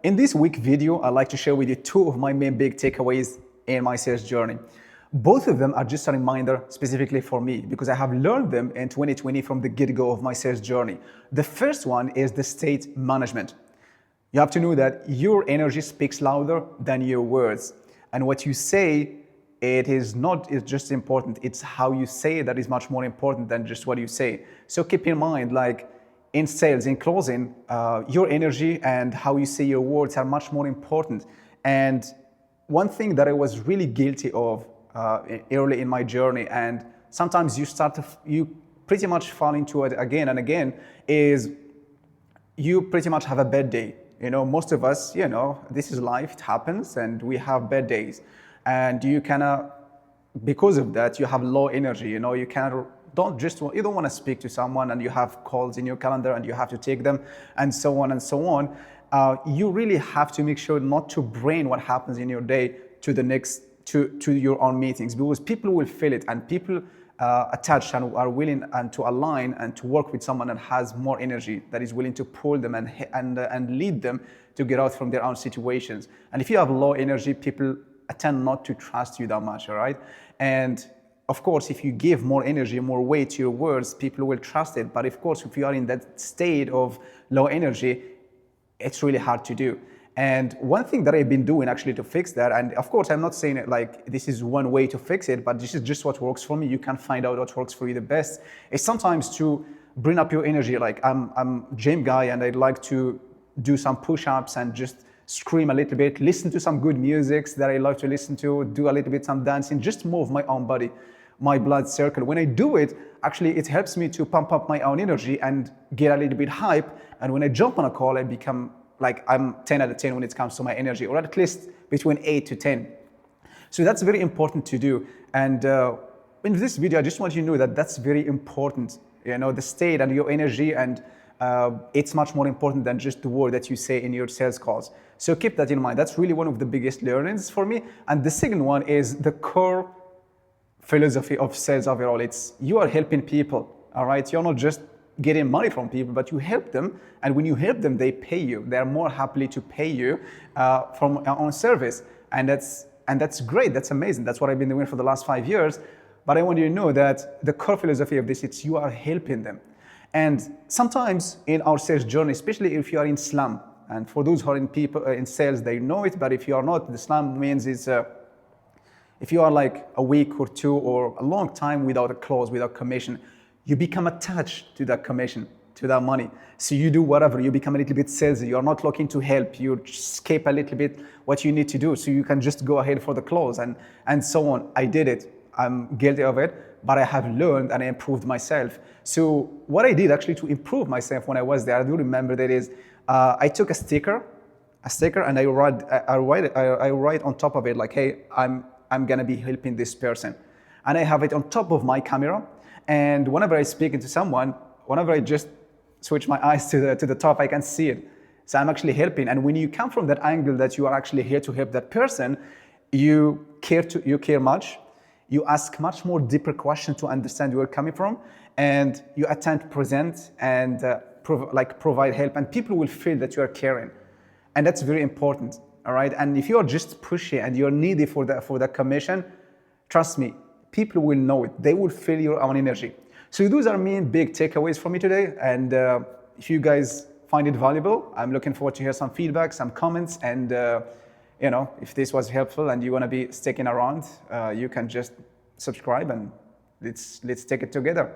In this week video, I'd like to share with you two of my main big takeaways in my sales journey. Both of them are just a reminder specifically for me because I have learned them in 2020 from the get-go of my sales journey. The first one is the state management. You have to know that your energy speaks louder than your words. And what you say, it's just important, it's how you say it that is much more important than just what you say. So keep in mind, like, in sales, in closing, your energy and how you say your words are much more important. And one thing that I was really guilty of early in my journey, and sometimes you pretty much fall into it again and again, is you pretty much have a bad day. You know, most of us, this is life, it happens, and we have bad days. And you because of that, you have low energy, you don't want to speak to someone and you have calls in your calendar and you have to take them and so on and so on. You really have to make sure not to bring what happens in your day to your own meetings, because people will feel it, and people attached and are willing and to align and to work with someone that has more energy, that is willing to pull them and lead them to get out from their own situations. And if you have low energy, people tend not to trust you that much, all right? And of course, if you give more energy, more weight to your words, people will trust it. But of course, if you are in that state of low energy, it's really hard to do. And one thing that I've been doing actually to fix that, and of course, I'm not saying it like this is one way to fix it, but this is just what works for me. You can find out what works for you the best. It's sometimes to bring up your energy. Like I'm a gym guy and I'd like to do some push-ups and just scream a little bit, listen to some good music that I love to listen to, do a little bit some dancing, just move my own body, my blood circle. When I do it, actually it helps me to pump up my own energy and get a little bit hype. And when I jump on a call, I become like I'm 10 out of 10 when it comes to my energy, or at least between 8 to 10. So that's very important to do. And in this video, I just want you to know that that's very important. The state and your energy, and it's much more important than just the word that you say in your sales calls. So keep that in mind. That's really one of the biggest learnings for me. And the second one is the core philosophy of sales overall. It's you are helping people, all right? You're not just getting money from people, but you help them. And when you help them, they pay you. They're more happily to pay you on service. And that's great. That's amazing. That's what I've been doing for the last 5 years. But I want you to know that the core philosophy of this, it's you are helping them. And sometimes in our sales journey, especially if you are in slum, and for those who are in sales, they know it, but if you are not, the slum means if you are like a week or two or a long time without a close, without commission, you become attached to that commission, to that money. So you do whatever, you become a little bit salesy, you're not looking to help, you escape a little bit what you need to do so you can just go ahead for the close and so on. I did it, I'm guilty of it, but I have learned and I improved myself. So what I did actually to improve myself when I was there, I do remember that is, I took a sticker, and I write on top of it like, hey, I'm gonna be helping this person. And I have it on top of my camera. And whenever I speak into someone, whenever I just switch my eyes to the top, I can see it. So I'm actually helping. And when you come from that angle that you are actually here to help that person, you care much. You ask much more deeper questions to understand where you're coming from, and you attempt to present and provide help, and people will feel that you are caring, and that's very important. All right, and if you are just pushy and you're needy for that commission, trust me, people will know it. They will feel your own energy. So those are main big takeaways for me today. And if you guys find it valuable, I'm looking forward to hear some feedback, some comments, and if this was helpful and you want to be sticking around, you can just subscribe and let's take it together.